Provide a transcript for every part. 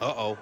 Uh-oh.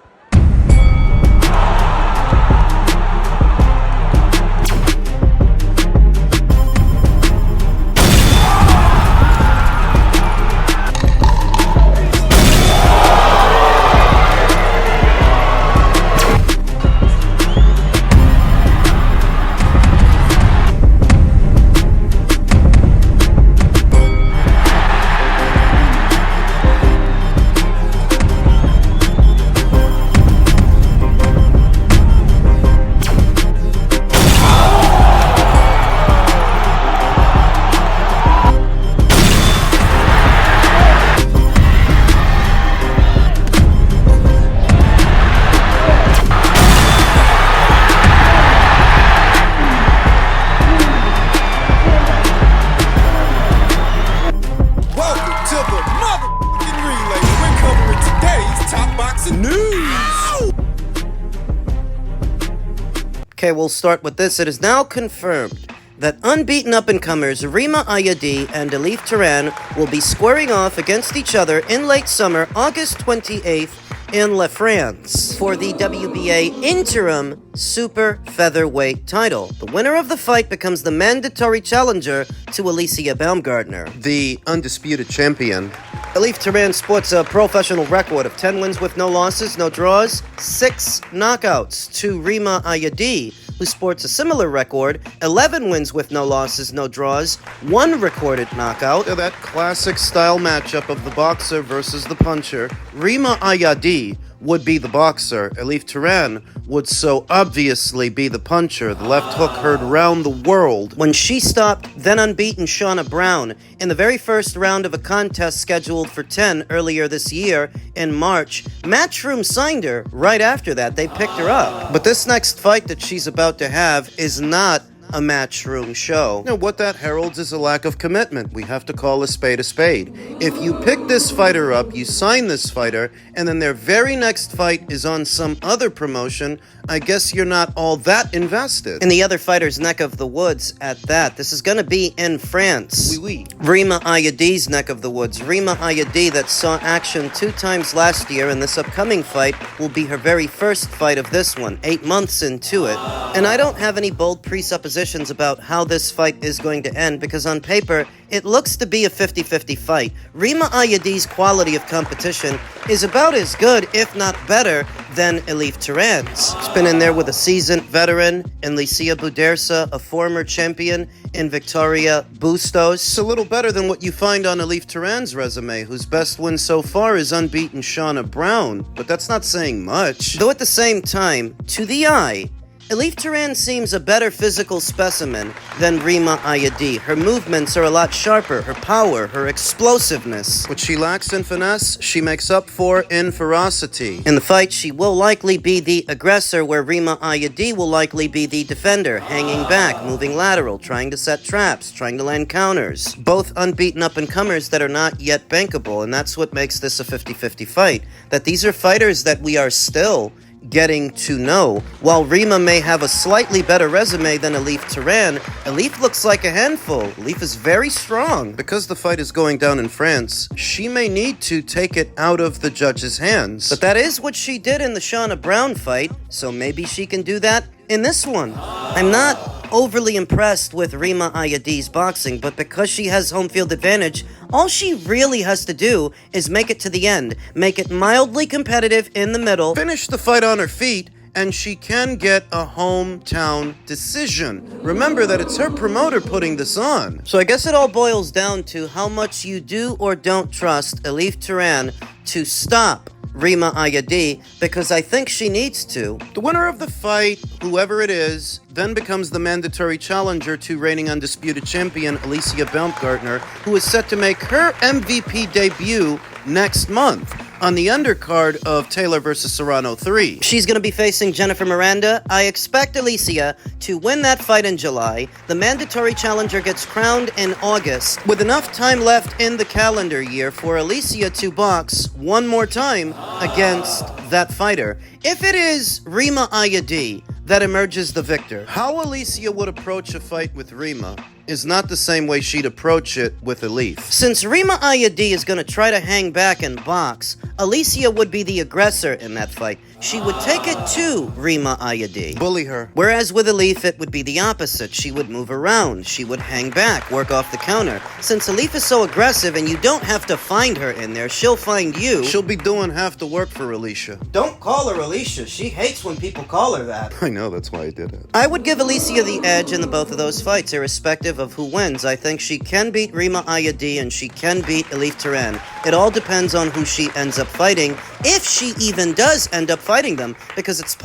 Okay, we'll start with this. It is now confirmed that unbeaten up-and-comers Rima Ayadi and Elif Turhan will be squaring off against each other in late summer, August 28th, in La France for the WBA interim super featherweight title. The winner of the fight becomes the mandatory challenger to Alicia Baumgartner, the undisputed champion. Elif Turhan sports a professional record of 10 wins with no losses, no draws, 6 knockouts to Rima Ayadi, who sports a similar record, 11 wins with no losses, no draws, 1 recorded knockout. That classic style matchup of the boxer versus the puncher. Rima Ayadi would be the boxer. Elif Turhan would so obviously be the puncher. The left hook heard round the world when she stopped then unbeaten Shauna Brown in the very first round of a contest scheduled for 10 earlier this year in March. Matchroom signed her right after that. They picked her up. But this next fight that she's about to have is not a Matchroom show. Now, what that heralds is a lack of commitment. We have to call a spade a spade. If you pick this fighter up, you sign this fighter, and then their very next fight is on some other promotion, I guess you're not all that invested. In the other fighter's neck of the woods at that. This is gonna be in France. Oui, oui. Rima Ayadi's neck of the woods. Rima Ayadi that saw action 2 times last year, and this upcoming fight will be her very first fight of this one, 8 months into it. And I don't have any bold presuppositions about how this fight is going to end, because on paper, it looks to be a 50-50 fight. Rima Ayadi's quality of competition is about as good, if not better, than Elif Turhan's. She's been in there with a seasoned veteran in Alicia Budersa, a former champion in Victoria Bustos. It's a little better than what you find on Elif Turhan's resume, whose best win so far is unbeaten Shauna Brown. But that's not saying much. Though at the same time, to the eye, Elif Turhan seems a better physical specimen than Rima Ayadi. Her movements are a lot sharper, her power, her explosiveness. What she lacks in finesse, she makes up for in ferocity. In the fight, she will likely be the aggressor, where Rima Ayadi will likely be the defender, hanging back, moving lateral, trying to set traps, trying to land counters. Both unbeaten up-and-comers that are not yet bankable, and that's what makes this a 50-50 fight. That these are fighters that we are still getting to know. While Rima may have a slightly better resume than Elif Turhan, Elif looks like a handful. Elif is very strong. Because the fight is going down in France, she may need to take it out of the judge's hands. But that is what she did in the Shauna Brown fight, so maybe she can do that in this one. I'm not overly impressed with Rima Ayadi's boxing, but because she has home field advantage, all she really has to do is make it to the end, make it mildly competitive in the middle, finish the fight on her feet, and she can get a hometown decision. Remember that it's her promoter putting this on. So I guess it all boils down to how much you do or don't trust Elif Turhan to stop Rima Ayadi, because I think she needs to. The winner of the fight, whoever it is, then becomes the mandatory challenger to reigning undisputed champion Alicia Baumgartner, who is set to make her MVP debut next month on the undercard of Taylor vs. Serrano 3. She's going to be facing Jennifer Miranda. I expect Alicia to win that fight in July. The mandatory challenger gets crowned in August, with enough time left in the calendar year for Alicia to box one more time against that fighter. If it is Rima Ayadi that emerges the victor, how Alicia would approach a fight with Rima is not the same way she'd approach it with Elif. Since Rima Ayadi is going to try to hang back and box, Alicia would be the aggressor in that fight. She would take it to Rima Ayadi. Bully her. Whereas with Elif, it would be the opposite. She would move around. She would hang back, work off the counter. Since Elif is so aggressive and you don't have to find her in there, she'll find you. She'll be doing half the work for Alicia. Don't call her Alicia. She hates when people call her that. I know, that's why I did it. I would give Alicia the edge in both of those fights, irrespective of who wins. I think she can beat Rima Ayadi and she can beat Elif Turhan. It all depends on who she ends up fighting, if she even does end up fighting them, because it's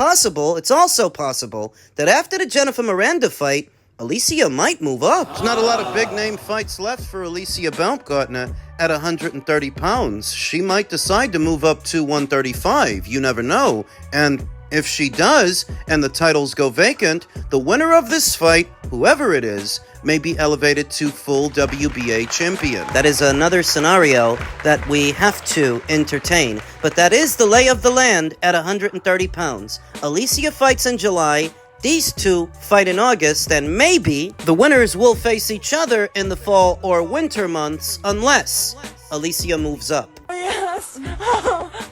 also possible, that after the Jennifer Miranda fight, Alicia might move up. There's not a lot of big-name fights left for Alicia Baumgartner at 130 pounds. She might decide to move up to 135. You never know. And if she does, and the titles go vacant, the winner of this fight, whoever it is, may be elevated to full WBA champion. That is another scenario that we have to entertain. But that is the lay of the land at 130 pounds. Alicia fights in July. These two fight in August, and maybe the winners will face each other in the fall or winter months unless Alicia moves up. Yes.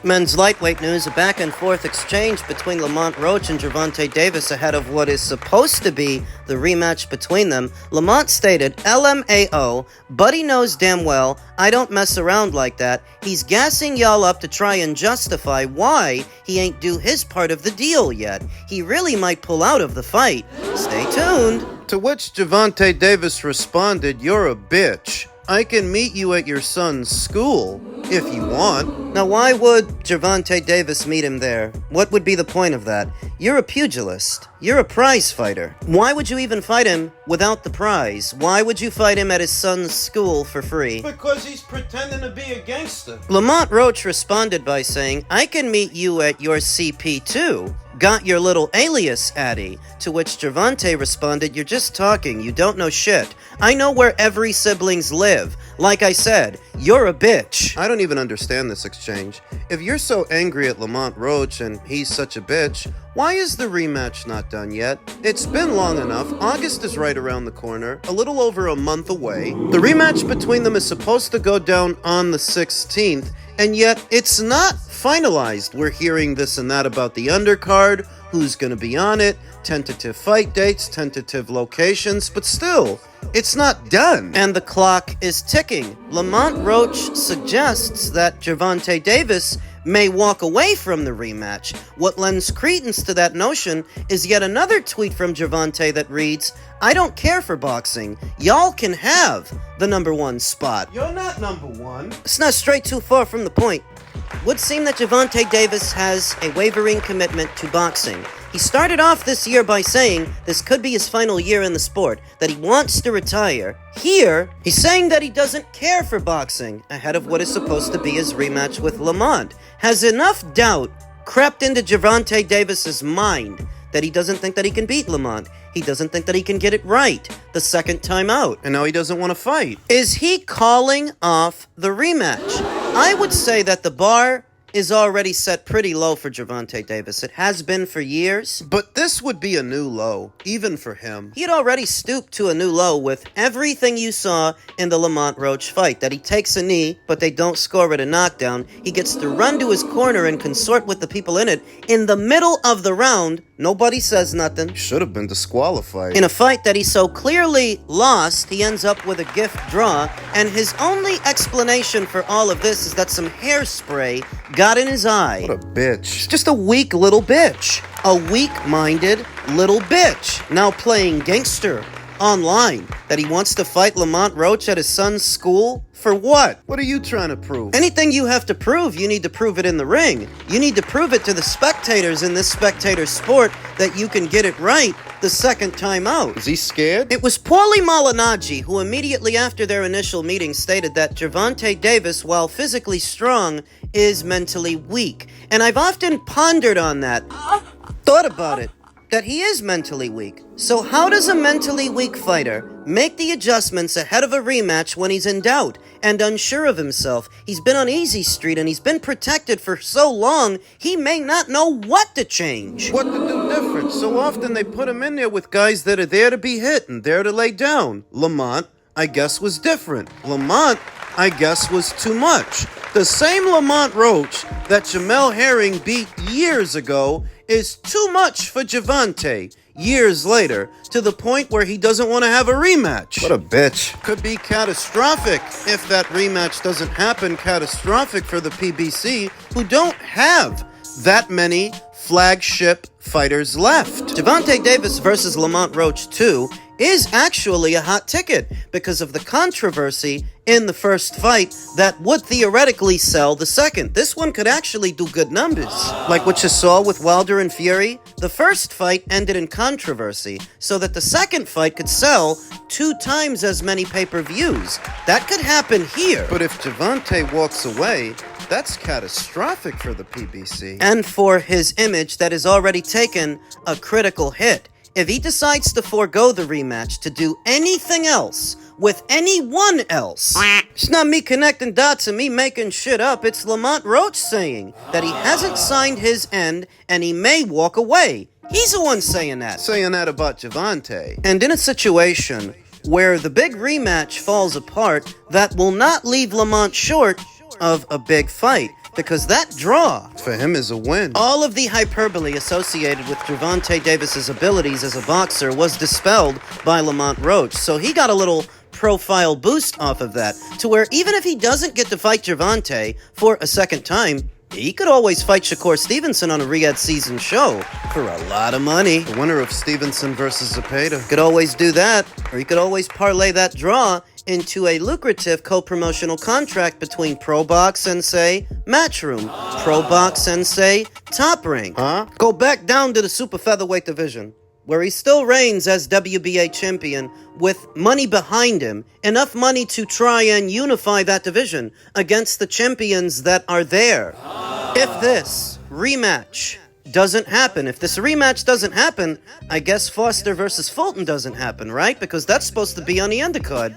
Men's lightweight news, a back-and-forth exchange between Lamont Roach and Gervonta Davis ahead of what is supposed to be the rematch between them. Lamont stated, LMAO, Buddy knows damn well I don't mess around like that. He's gassing y'all up to try and justify why he ain't do his part of the deal yet. He really might pull out of the fight. Stay tuned. To which Gervonta Davis responded, "You're a bitch. I can meet you at your son's school, if you want." Now, why would Gervonta Davis meet him there? What would be the point of that? You're a pugilist. You're a prize fighter. Why would you even fight him without the prize? Why would you fight him at his son's school for free? Because he's pretending to be a gangster. Lamont Roach responded by saying, I can meet you at your CP too. Got your little alias, Addy? To which Gervonta responded, you're just talking, you don't know shit. I know where every siblings live. Like I said, you're a bitch. I don't even understand this exchange. If you're so angry at Lamont Roach and he's such a bitch, why is the rematch not done yet? It's been long enough. August is right around the corner, a little over a month away. The rematch between them is supposed to go down on the 16th, and yet it's not finalized. We're hearing this and that about the undercard, who's going to be on it, tentative fight dates, tentative locations, but still, it's not done. And the clock is ticking. Lamont Roach suggests that Gervonta Davis may walk away from the rematch. What lends credence to that notion is yet another tweet from Gervonta that reads, I don't care for boxing. Y'all can have the #1 spot. You're not #1. It's not straight too far from the point. Would seem that Gervonta Davis has a wavering commitment to boxing. He started off this year by saying this could be his final year in the sport, that he wants to retire. Here, he's saying that he doesn't care for boxing ahead of what is supposed to be his rematch with Lamont. Has enough doubt crept into Gervonta Davis's mind that he doesn't think that he can beat Lamont. He doesn't think that he can get it right the second time out. And now he doesn't want to fight. Is he calling off the rematch? I would say that the bar is already set pretty low for Gervonta Davis. It has been for years. But this would be a new low, even for him. He'd already stooped to a new low with everything you saw in the Lamont Roach fight. That he takes a knee, but they don't score it a knockdown. He gets to run to his corner and consort with the people in it. In the middle of the round, nobody says nothing. Should have been disqualified. In a fight that he so clearly lost, he ends up with a gift draw, and his only explanation for all of this is that some hairspray got in his eye. What a bitch. He's just a weak little bitch. A weak-minded little bitch. Now playing gangster online. That he wants to fight Lamont Roach at his son's school? For what? What are you trying to prove? Anything you have to prove, you need to prove it in the ring. You need to prove it to the spectators in this spectator sport that you can get it right the second time out. Is he scared? It was Paulie Malignaggi who immediately after their initial meeting stated that Gervonta Davis, while physically strong, is mentally weak. And I've often pondered on that, thought about it, that he is mentally weak. So how does a mentally weak fighter make the adjustments ahead of a rematch when he's in doubt and unsure of himself? He's been on easy street and he's been protected for so long, he may not know what to change. What to do different. So often they put him in there with guys that are there to be hit and there to lay down. Lamont, I guess, was different. Lamont, I guess, was too much. The same Lamont Roach that Jamel Herring beat years ago is too much for Gervonta years later, to the point where he doesn't want to have a rematch. What a bitch. Could be catastrophic if that rematch doesn't happen. Catastrophic for the PBC, who don't have that many flagship fighters left. Gervonta Davis versus Lamont Roach 2 is actually a hot ticket because of the controversy in the first fight that would theoretically sell the second. This one could actually do good numbers. Like what you saw with Wilder and Fury, the first fight ended in controversy so that the second fight could sell 2 times as many pay-per-views. That could happen here. But if Gervonta walks away, that's catastrophic for the PBC. And for his image that has already taken a critical hit. If he decides to forego the rematch to do anything else with anyone else, it's not me connecting dots and me making shit up. It's Lamont Roach saying that he hasn't signed his end and he may walk away. He's the one saying that. Saying that about Gervonta. And in a situation where the big rematch falls apart, that will not leave Lamont short of a big fight. Because that draw for him is a win. All of the hyperbole associated with Gervonta Davis's abilities as a boxer was dispelled by Lamont Roach. So he got a little profile boost off of that, to where even if he doesn't get to fight Gervonta for a second time, he could always fight Shakur Stevenson on a Riyadh season show for a lot of money. The winner of Stevenson versus Zepeda. Could always do that, or he could always parlay that draw into a lucrative co-promotional contract between ProBox and, say, Matchroom. ProBox and, say, Top Rank. Go back down to the super featherweight division, where he still reigns as WBA champion with money behind him, enough money to try and unify that division against the champions that are there. If this rematch doesn't happen, if this rematch doesn't happen, I guess Foster versus Fulton doesn't happen, right? Because that's supposed to be on the undercard.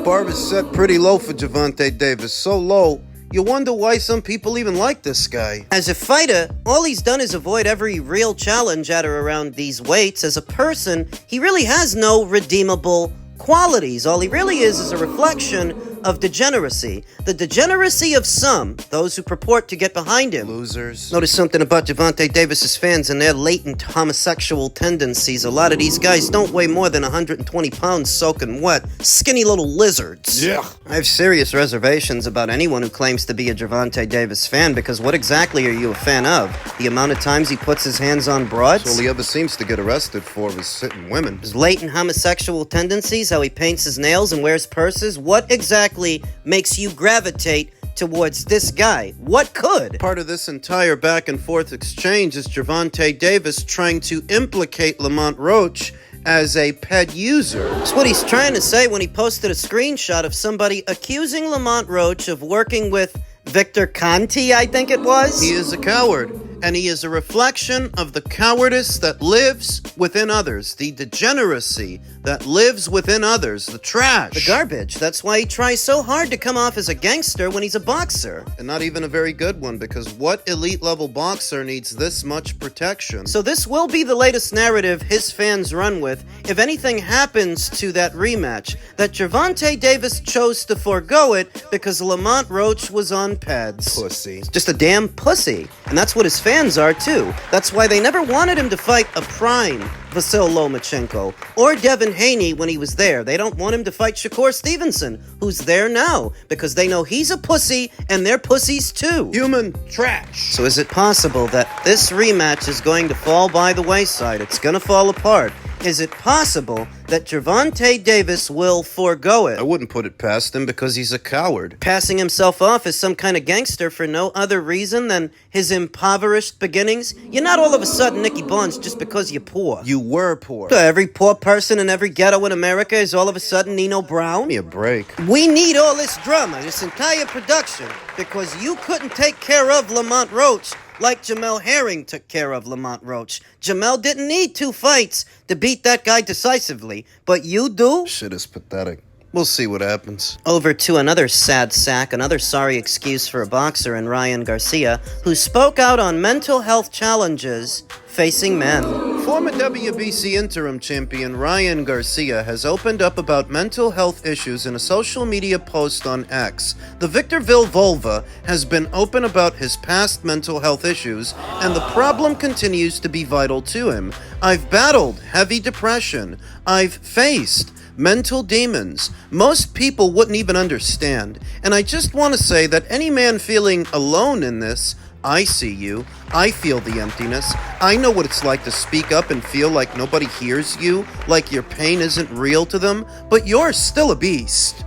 Bar is set pretty low for Gervonta Davis, so low, you wonder why some people even like this guy. As a fighter, all he's done is avoid every real challenge at or around these weights. As a person, he really has no redeemable qualities. All he really is a reflection of degeneracy. The degeneracy of some, those who purport to get behind him. Losers. Notice something about Gervonta Davis's fans and their latent homosexual tendencies. A lot of these guys don't weigh more than 120 pounds soaking wet. Skinny little lizards. Yeah. I have serious reservations about anyone who claims to be a Gervonta Davis fan, because what exactly are you a fan of? The amount of times he puts his hands on broads? That's all he ever seems to get arrested for is hitting women. His latent homosexual tendencies, how he paints his nails and wears purses? What exactly makes you gravitate towards this guy? What could? Part of this entire back and forth exchange is Gervonta Davis trying to implicate Lamont Roach as a pet user. That's what he's trying to say when he posted a screenshot of somebody accusing Lamont Roach of working with Victor Conti, I think it was. He is a coward, and he is a reflection of the cowardice that lives within others, the degeneracy that lives within others, the trash. The garbage. That's why he tries so hard to come off as a gangster when he's a boxer. And not even a very good one, because what elite level boxer needs this much protection? So this will be the latest narrative his fans run with if anything happens to that rematch, that Gervonta Davis chose to forego it because Lamont Roach was on pads. Pussy. Just a damn pussy. And that's what his fans are too. That's why they never wanted him to fight a prime Vasyl Lomachenko or Devin Haney when he was there. They don't want him to fight Shakur Stevenson, who's there now, because they know he's a pussy and they're pussies too. Human trash. So is it possible that this rematch is going to fall by the wayside? It's gonna fall apart. Is it possible that Gervonta Davis will forego it? I wouldn't put it past him because he's a coward. Passing himself off as some kind of gangster for no other reason than his impoverished beginnings? You're not all of a sudden Nicky Barnes just because you're poor. You were poor. Every poor person in every ghetto in America is all of a sudden Nino Brown? Give me a break. We need all this drama, this entire production, because you couldn't take care of Lamont Roach like Jamel Herring took care of Lamont Roach. Jamel didn't need 2 fights to beat that guy decisively, but you do? Shit is pathetic. We'll see what happens. Over to another sad sack, another sorry excuse for a boxer in Ryan Garcia, who spoke out on mental health challenges facing men. Former WBC interim champion Ryan Garcia has opened up about mental health issues in a social media post on X. The Victorville Vulva has been open about his past mental health issues, and the problem continues to be vital to him. I've battled heavy depression. I've faced mental demons. Most people wouldn't even understand. And I just want to say that any man feeling alone in this, I see you. I feel the emptiness. I know what it's like to speak up and feel like nobody hears you, like your pain isn't real to them, but you're still a beast.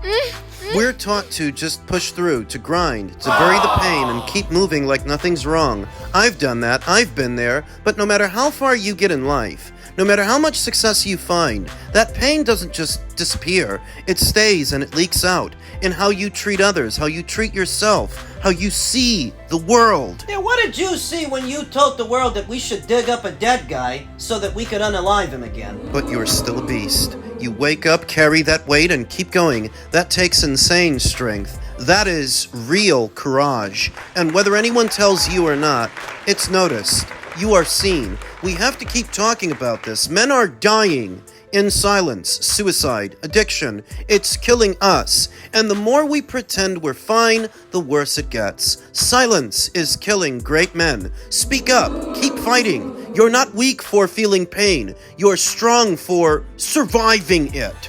We're taught to just push through, to grind, to bury the pain and keep moving like nothing's wrong. I've done that. I've been there. But no matter how far you get in life, no matter how much success you find, that pain doesn't just disappear. It stays and it leaks out in how you treat others, how you treat yourself, how you see the world. Yeah, what did you see when you told the world that we should dig up a dead guy so that we could unalive him again? But you're still a beast. You wake up, carry that weight, and keep going. That takes insane strength. That is real courage. And whether anyone tells you or not, it's noticed. You are seen. We have to keep talking about this. Men are dying in silence. Suicide, addiction, it's killing us. And the more we pretend we're fine, the worse it gets. Silence is killing great men. Speak up. Keep fighting. You're not weak for feeling pain. You're strong for surviving it.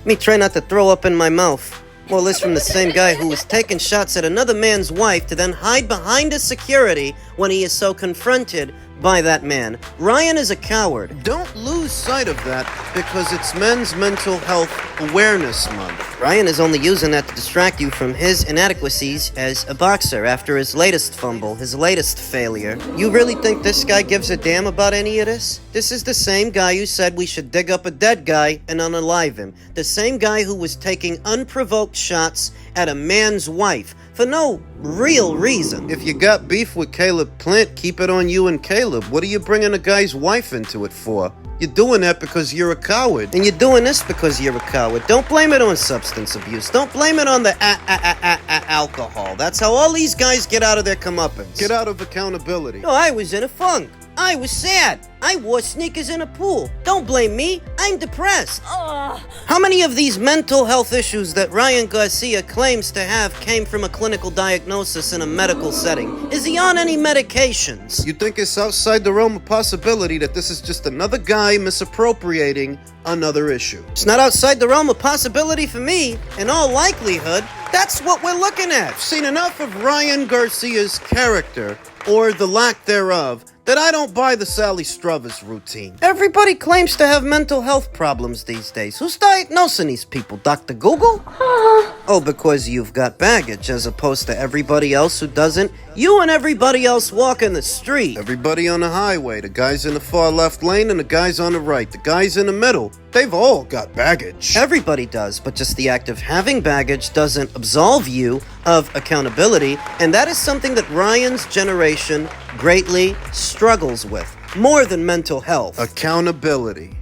Me try not to throw up in my mouth. Well, this from the same guy who was taking shots at another man's wife to then hide behind his security when he is so confronted by that man. Ryan is a coward. Don't lose sight of that because it's Men's Mental Health Awareness Month. Ryan is only using that to distract you from his inadequacies as a boxer after his latest fumble, his latest failure. You really think this guy gives a damn about any of this? This is the same guy who said we should dig up a dead guy and unalive him. The same guy who was taking unprovoked shots at a man's wife for no real reason. If you got beef with Caleb Plant, keep it on you and Caleb. What are you bringing a guy's wife into it for? You're doing that because you're a coward. And you're doing this because you're a coward. Don't blame it on substance abuse. Don't blame it on the alcohol. That's how all these guys get out of their comeuppance. Get out of accountability. No, I was in a funk. I was sad. I wore sneakers in a pool. Don't blame me. I'm depressed. How many of these mental health issues that Ryan Garcia claims to have came from a clinical diagnosis in a medical setting? Is he on any medications? You think it's outside the realm of possibility that this is just another guy misappropriating another issue? It's not outside the realm of possibility for me. In all likelihood, that's what we're looking at. I've seen enough of Ryan Garcia's character, or the lack thereof, that I don't buy the Sally Struthers routine. Everybody claims to have mental health problems these days. Who's diagnosing these people? Dr. Google? Oh, because you've got baggage as opposed to everybody else who doesn't. You and everybody else walking the street. Everybody on the highway, the guys in the far left lane and the guys on the right, the guys in the middle, they've all got baggage. Everybody does, but just the act of having baggage doesn't absolve you of accountability, and that is something that Ryan's generation greatly struggles with, more than mental health. Accountability.